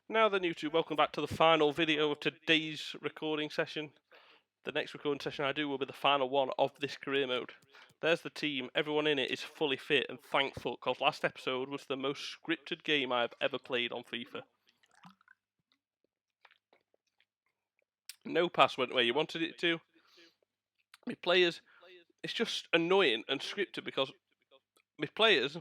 Now then YouTube, welcome back to the final video of today's recording session. The next recording session I do will be the final one of this career mode. There's the team, everyone in it is fully fit and thankful because last episode was the most scripted game I've ever played on FIFA. No pass went where you wanted it to. My players, it's just annoying and scripted because my players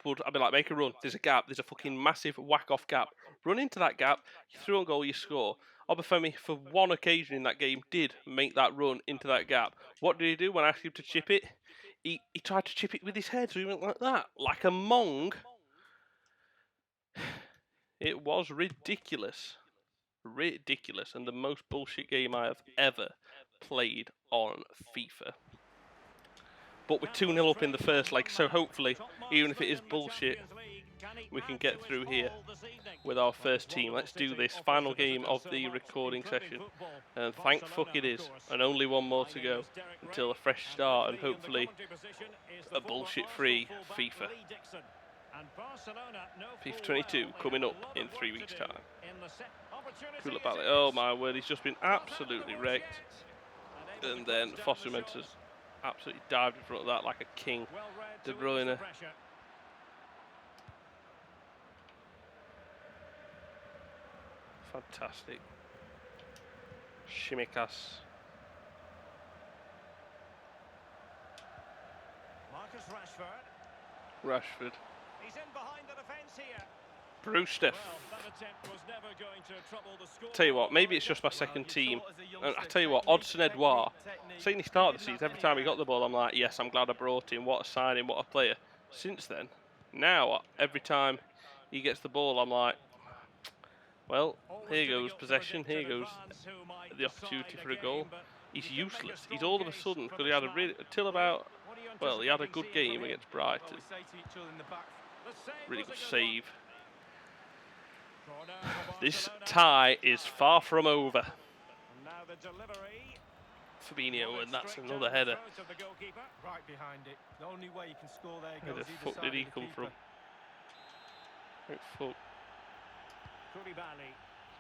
I'd be like, make a run. There's a gap. There's a fucking massive whack-off gap. Run into that gap. You through on goal, you score. Obafemi, for one occasion in that game, did make that run into that gap. What did he do when I asked him to chip it? He tried to chip it with his head, so he went like that, like a mong. It was ridiculous. Ridiculous, and the most bullshit game I have ever played on FIFA. But we're 2-0 up in the first leg, so hopefully, even if it is bullshit, we can get through here with our first team. Let's do this final game of the recording session, and thank fuck it is, and only one more to go until a fresh start and hopefully a bullshit-free FIFA. FIFA 22 coming up in 3 weeks' time. Koulibaly, oh my word, he's just been absolutely wrecked, and then Fosu Mensah's absolutely dived in front of that like a king. De Bruyne. Fantastic. Shimikas. Rashford. He's in behind the defense here. Brewster. Tell you what, maybe it's just my second team. And I tell you what, Odson Edouard, saying he started the season, every time he got the ball, I'm like, yes, I'm glad I brought him. What a signing, what a player. Since then, now, every time he gets the ball, I'm like, well, here goes possession, here goes the opportunity for a goal. He's useless. He's all of a sudden, because he had he had a good game against Brighton. Really good save. This tie is far from over. Fabinho, and that's another header. Where the fuck did he come from? Where the fuck?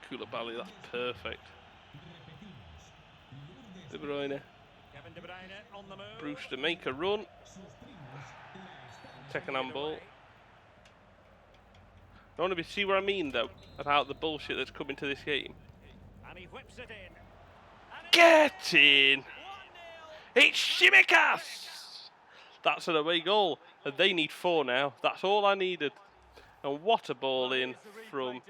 Koulibaly, that's perfect. De Bruyne. Brewster, make a run. Take an handball. I want to see what I mean though about the bullshit that's coming to this game. Get in! It's Shimikas! That's an away goal, and they need 4 now. That's all I needed. And what a ball in from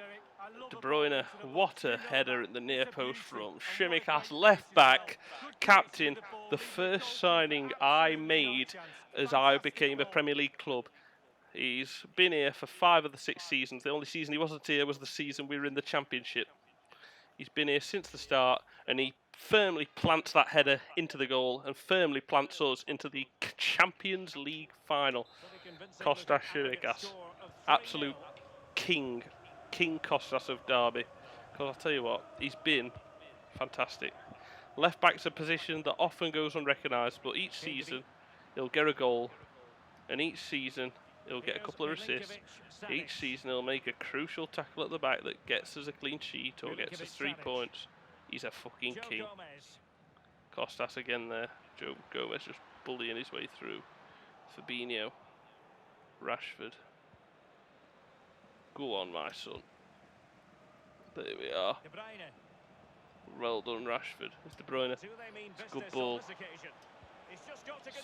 De Bruyne. What a header at the near post from Shimikas, left back, captain. The first signing I made as I became a Premier League club. He's been here for 5 of the 6 seasons. The only season he wasn't here was the season we were in the Championship. He's been here since the start, and he firmly plants that header into the goal and firmly plants us into the Champions League final. Kostas Shimikas, absolute king Kostas of Derby. Because I'll tell you what, he's been fantastic. Left back's a position that often goes unrecognised, but each season he'll get a goal, and each season he'll get a couple of assists. Each season he'll make a crucial tackle at the back that gets us a clean sheet or gets us 3 points. He's a fucking king. Kostas again there. Joe Gomez just bullying his way through. Fabinho. Rashford. Go on, my son. There we are. Well done, Rashford. It's De Bruyne. It's a good ball.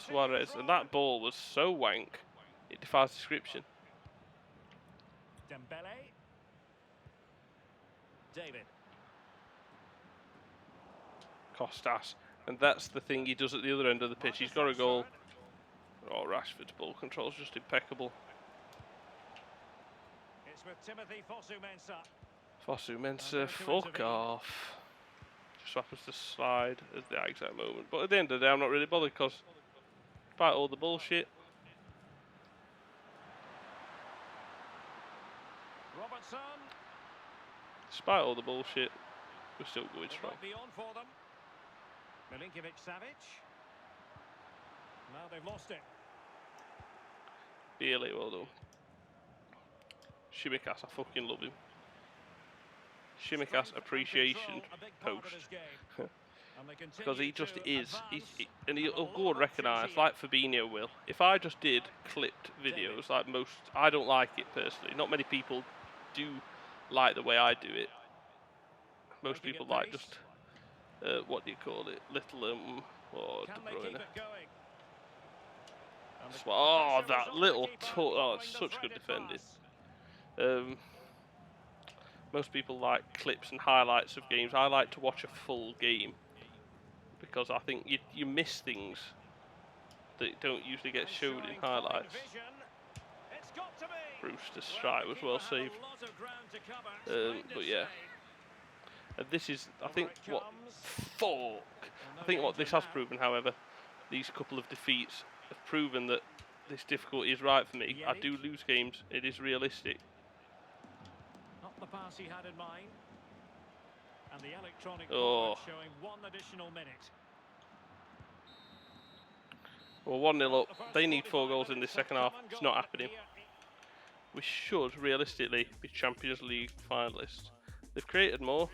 Suarez. And that ball was so wank, it defies description. Dembele. David. Kostas. And that's the thing he does at the other end of the pitch. He's got a goal. Oh, Rashford's ball control's just impeccable. It's with Timothy Fosu Mensah, fuck off. Just happens to slide at the exact moment. But at the end of the day, I'm not really bothered because despite all the bullshit, despite all the bullshit, we're still going strong. Milinkovic-Savic. Now they've lost it. Really well done. Shimikas, I fucking love him. Shimikas appreciation post. Because he just is, and he'll go and recognise, like Fabinho will. If I just did clipped videos, like most, I don't like it personally. Not many people do like the way I do it. Most people like just, what do you call it, little, or De Bruyne. Oh, that little, oh, it's such good defending. Most people like clips and highlights of games. I like to watch a full game, because I think you miss things that don't usually get showed in highlights. Brewster's strike was well saved. But yeah. And this is, I think, what this has proven, however, these couple of defeats have proven that this difficulty is right for me. I do lose games. It is realistic. Not the pass he had in mind. And the electronic board showing 1 additional minute. Well, 1-0 up. They need 4 goals in this second half. It's not happening. We should, realistically, be Champions League finalists. They've created more.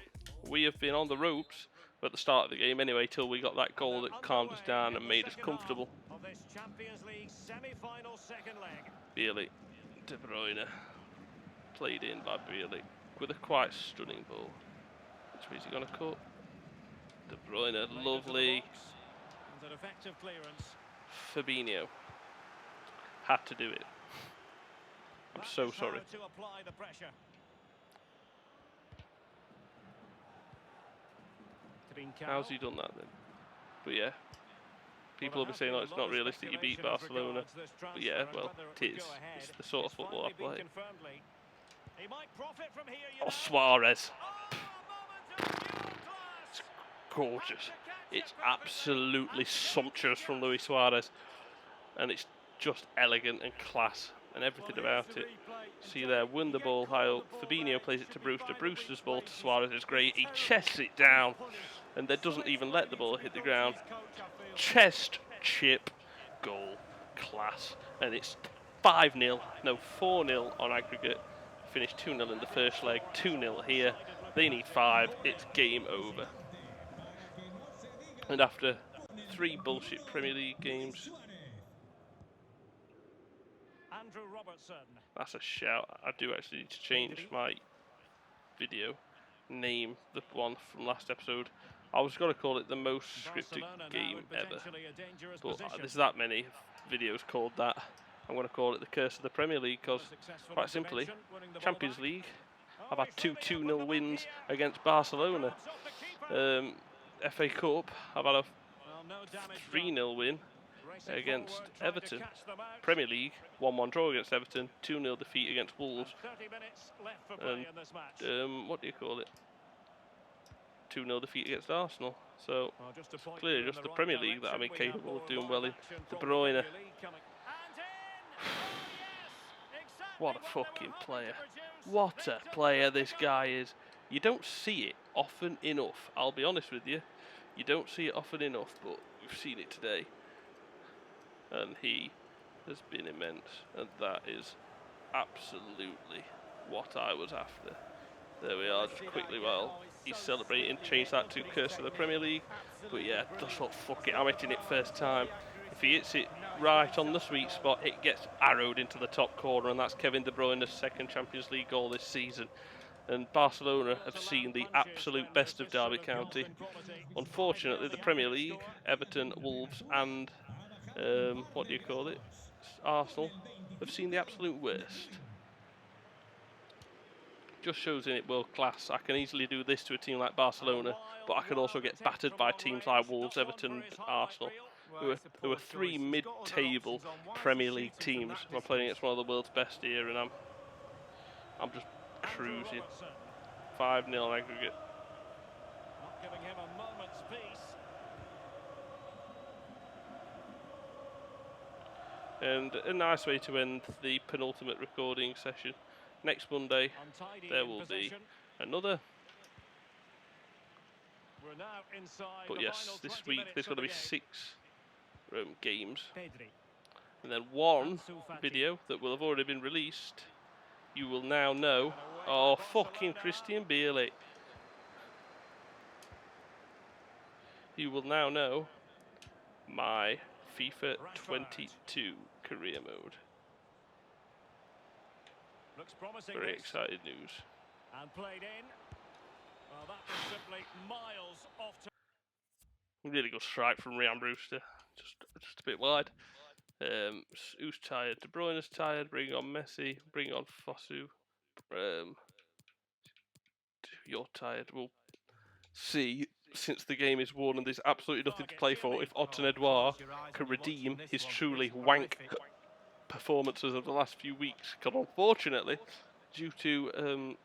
We have been on the ropes at the start of the game anyway, till we got that goal that calmed us down and made us comfortable. Bielik, De Bruyne, played in by Bielik with a quite stunning ball. Which means he's going to cut. De Bruyne, lovely. Fabinho had to do it. I'm so sorry. How's he done that then? But yeah, people will be saying, "Oh, it's not realistic. You beat Barcelona." But yeah, well, it is. It's the sort of football I play. Oh, Suarez. It's gorgeous. It's absolutely sumptuous from Luis Suarez, and it's just elegant and class and everything about it. See there, won the ball high up. Fabinho plays it to Brewster. Brewster's ball to Suarez is great. He chests it down, and then doesn't even let the ball hit the ground. Chest chip goal, class, and it's 5-0, no 4-0 on aggregate. Finished 2-0 in the first leg, 2-0 here. They need 5. It's game over. And after 3 bullshit Premier League games, that's a shout. I do actually need to change my video name, the one from last episode. I was going to call it the most scripted game ever, but there's that many videos called that. I'm going to call it the curse of the Premier League, because quite simply, Champions League, I've had 2 2-0 wins against Barcelona. FA Cup, I've had a 3-0 win against Everton. Premier League, 1-1 draw against Everton, 2-0 defeat against Wolves, and what do you call it? 2-0 defeat against Arsenal. So it's clearly just the Premier League that I'm incapable of doing well in. De Bruyne. What a fucking player. What a player this guy is. You don't see it often enough, I'll be honest with you. You don't see it often enough, but we've seen it today. And he has been immense, and that is absolutely what I was after. There we are, just quickly while he's celebrating, change that to curse of the Premier League. But yeah, just what, fuck it, I'm hitting it first time. If he hits it right on the sweet spot, it gets arrowed into the top corner, and that's Kevin De Bruyne's second Champions League goal this season. And Barcelona have seen the absolute best of Derby County. Unfortunately, the Premier League, Everton, Wolves, and what do you call it? Arsenal have seen the absolute worst. Just shows in it world class. I can easily do this to a team like Barcelona, but I could also get battered by teams like Wolves, Everton, and Arsenal, who are 3 mid-table Premier League teams. I'm playing against one of the world's best here, and I'm just cruising. 5-0 aggregate. Not giving him a moment's peace. And a nice way to end the penultimate recording session. Next Monday, there will be another. But yes, this week there's going to be 6 games. And then 1 video that will have already been released. You will now know. Oh, fucking Christian Bielik. you will now know my FIFA 22 career mode. Looks promising. Very This. excited news. And played in. Well, that was simply miles off. Really good strike from Ryan Brewster. Just a bit wide. Who's tired? De Bruyne's tired. Bring on Messi. Bring on Fosu. You're tired. We'll see, since the game is won and there's absolutely nothing to play for, if Otton Edouard can redeem his truly wank performances of the last few weeks. Because unfortunately, due to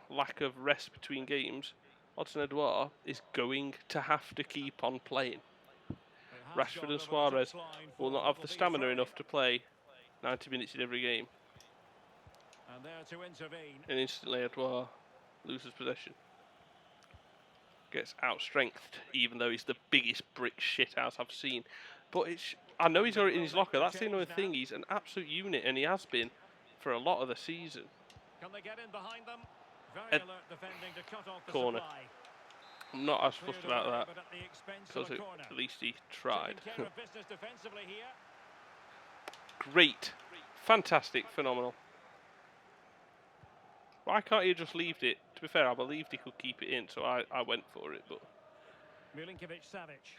lack of rest between games, Otton Edouard is going to have to keep on playing. Rashford and Suarez will not have the stamina enough to play 90 minutes in every game. And there to intervene. And instantly Edouard loses possession. Gets outstrengthed, even though he's the biggest brick shithouse I've seen. But I know he's got it in his locker. That's the another thing. He's an absolute unit, and he has been for a lot of the season. Can they get in behind them? Very alert defending to cut off the corner. supply. I'm not as fussed about that, but at the expense because of a corner. at least he tried. Taking care of business defensively here. Great. Fantastic. Phenomenal. Why can't he just leave it? To be fair, I believed he could keep it in, so I went for it, but Milinkovic-Savic.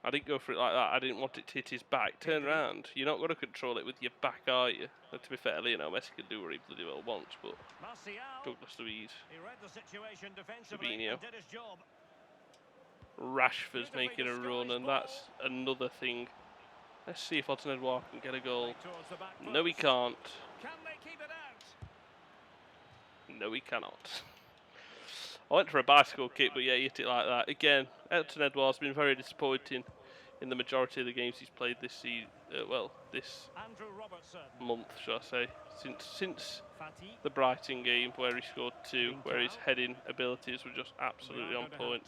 I didn't go for it like that. I didn't want it to hit his back. Turn around. You're not going to control it with your back, are you? And to be fair, Lionel Messi can do what he bloody well wants, but Martial. Douglas Luiz, He read the situation defensively Fabinho. and did his job. Rashford's making a run, and that's another thing. Let's see if Otton Edouard can get a goal. Towards the back No, he post. can't. Can they keep it out? No, he cannot. I went for a bicycle kick, but yeah, he hit it like that. Again, Otton Edouard's been very disappointing in the majority of the games he's played this season. This Andrew Robertson. month, shall I say, since Fati. the Brighton game where he scored 2, where his heading abilities were just absolutely on point.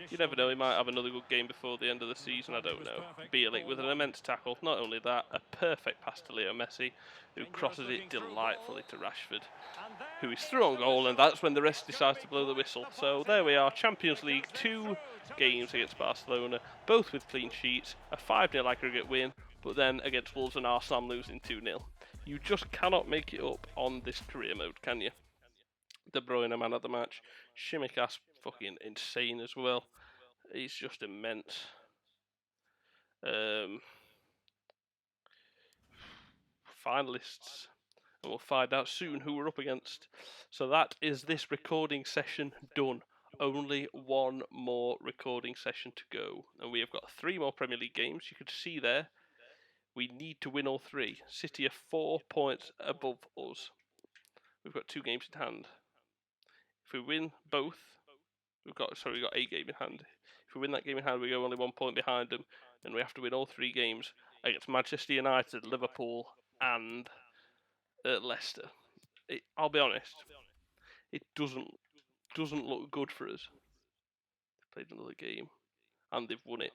You never know, he might have another good game before the end of the season, I don't know. Bielik with an immense tackle. Not only that, a perfect pass to Leo Messi, who crosses it delightfully to Rashford, who is through on goal, and that's when the rest decides to blow the whistle. So there we are, Champions League, 2 games against Barcelona, both with clean sheets, a 5-0 aggregate win, but then against Wolves and Arsenal I'm losing 2-0. You just cannot make it up on this career mode, can you? De Bruyne, man of the match. Shimikas, fucking insane as well. He's just immense. Finalists, and we'll find out soon who we're up against. So that is this recording session done. Only one more recording session to go, and we have got 3 more Premier League games. You can see there, we need to win all 3. City are 4 points above us. We've got 2 games in hand. If we win both, we've got 8 games in hand. If we win that game in hand, we go only 1 point behind them, and we have to win all 3 games against Manchester United, Liverpool, and Leicester. I'll be honest, it doesn't look good for us. They've played another game, and they've won it.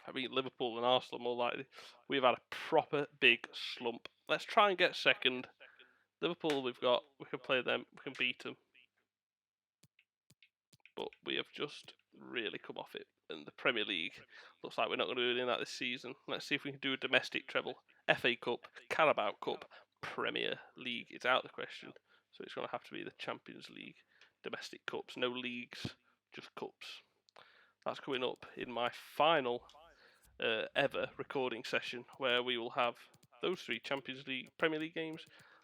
I mean, Liverpool and Arsenal more likely. We've had a proper big slump. Let's try and get second. Liverpool, we can play them, we can beat them. But we have just really come off it. And the Premier League looks like we're not going to do anything that this season. Let's see if we can do a domestic treble. FA Cup, Carabao Cup, Premier League is out of the question. So it's going to have to be the Champions League. Domestic cups, no leagues, just cups. That's coming up in my final ever recording session, where we will have those 3 Champions League, Premier League games,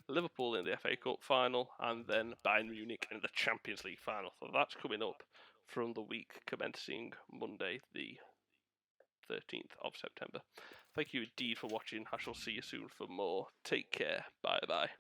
Liverpool in the FA Cup final, and then Bayern Munich in the Champions League final. So that's coming up from the week commencing Monday, the 13th of September. Thank you indeed for watching. I shall see you soon for more. Take care. Bye bye.